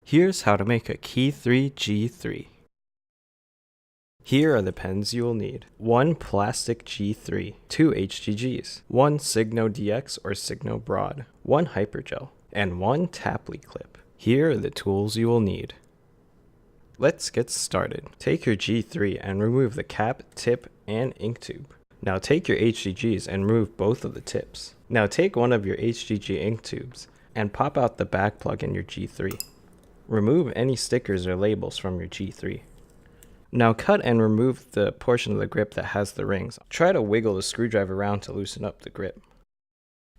Here's how to make a Key3 G3. Here are the pens you will need. 1 plastic G3, 2 HGGs, 1 signo DX or signo broad, 1 hypergel, and 1 tapli clip. Here are the tools you will need. Let's get started. Take your G3 and remove the cap, tip, and ink tube. Now take your HGGs and remove both of the tips. Now take one of your HGG ink tubes and pop out the back plug in your G3. Remove any stickers or labels from your G3. Now cut and remove the portion of the grip that has the rings. Try to wiggle the screwdriver around to loosen up the grip.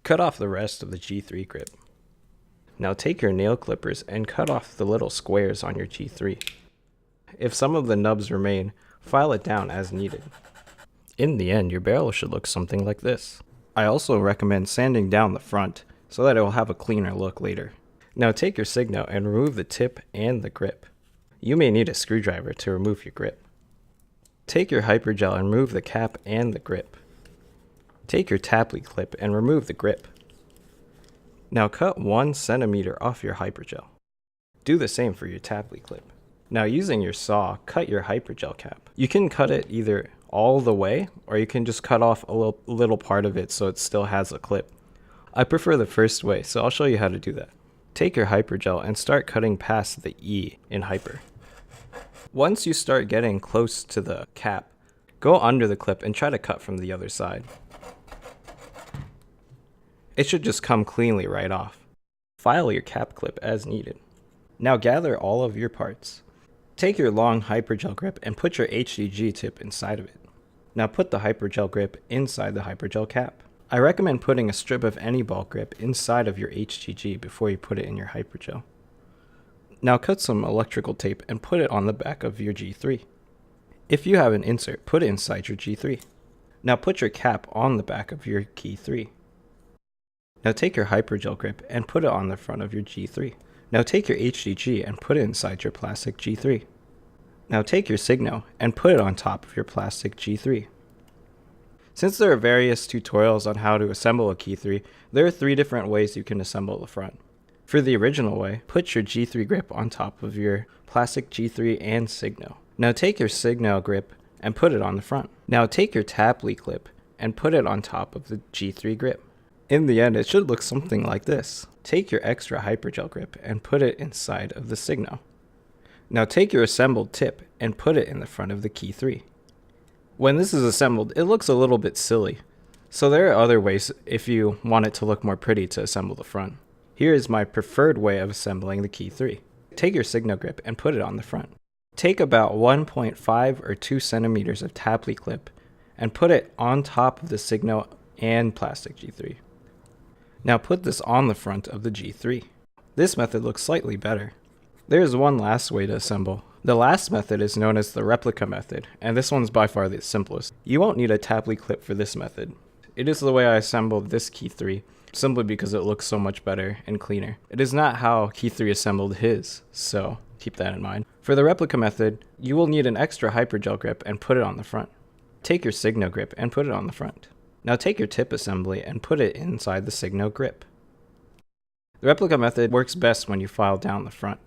Cut off the rest of the G3 grip. Now take your nail clippers and cut off the little squares on your G3. If some of the nubs remain, file it down as needed. In the end, your barrel should look something like this. I also recommend sanding down the front so that it will have a cleaner look later. Now take your signo and remove the tip and the grip. You may need a screwdriver to remove your grip. Take your hypergel and remove the cap and the grip. Take your tapli clip and remove the grip. Now cut 1 centimeter off your hypergel. Do the same for your tapli clip. Now using your saw, cut your hypergel cap. You can cut it either all the way or you can just cut off a little part of it so it still has a clip. I prefer the first way, so I'll show you how to do that. Take your hypergel and start cutting past the E in hyper. Once you start getting close to the cap, go under the clip and try to cut from the other side. It should just come cleanly right off. File your cap clip as needed. Now gather all of your parts. Take your long hypergel grip and put your HGG tip inside of it. Now put the hypergel grip inside the hypergel cap. I recommend putting a strip of any ball grip inside of your HGG before you put it in your hypergel. Now cut some electrical tape and put it on the back of your G3. If you have an insert, put it inside your G3. Now put your cap on the back of your Key3. Now take your hypergel grip and put it on the front of your G3. Now take your HGG and put it inside your plastic G3. Now take your signo and put it on top of your plastic G3. Since there are various tutorials on how to assemble a Key3, there are 3 different ways you can assemble the front. For the original way, put your G3 grip on top of your plastic G3 and signo. Now take your signo grip and put it on the front. Now take your tapli clip and put it on top of the G3 grip. In the end, it should look something like this. Take your extra hypergel grip and put it inside of the signo. Now take your assembled tip and put it in the front of the Key3. When this is assembled, it looks a little bit silly. So there are other ways if you want it to look more pretty to assemble the front. Here is my preferred way of assembling the Key3. Take your signo grip and put it on the front. Take about 1.5 or 2 centimeters of tapli clip and put it on top of the signo and plastic G3. Now put this on the front of the G3. This method looks slightly better. There is one last way to assemble. The last method is known as the Replica Method, and this one's by far the simplest. You won't need a tapli clip for this method. It is the way I assembled this Key3, simply because it looks so much better and cleaner. It is not how Key3 assembled his, so keep that in mind. For the Replica Method, you will need an extra hypergel grip and put it on the front. Take your signo grip and put it on the front. Now take your tip assembly and put it inside the signo grip. The Replica Method works best when you file down the front.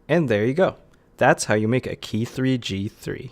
And there you go. That's how you make a Key3 G3.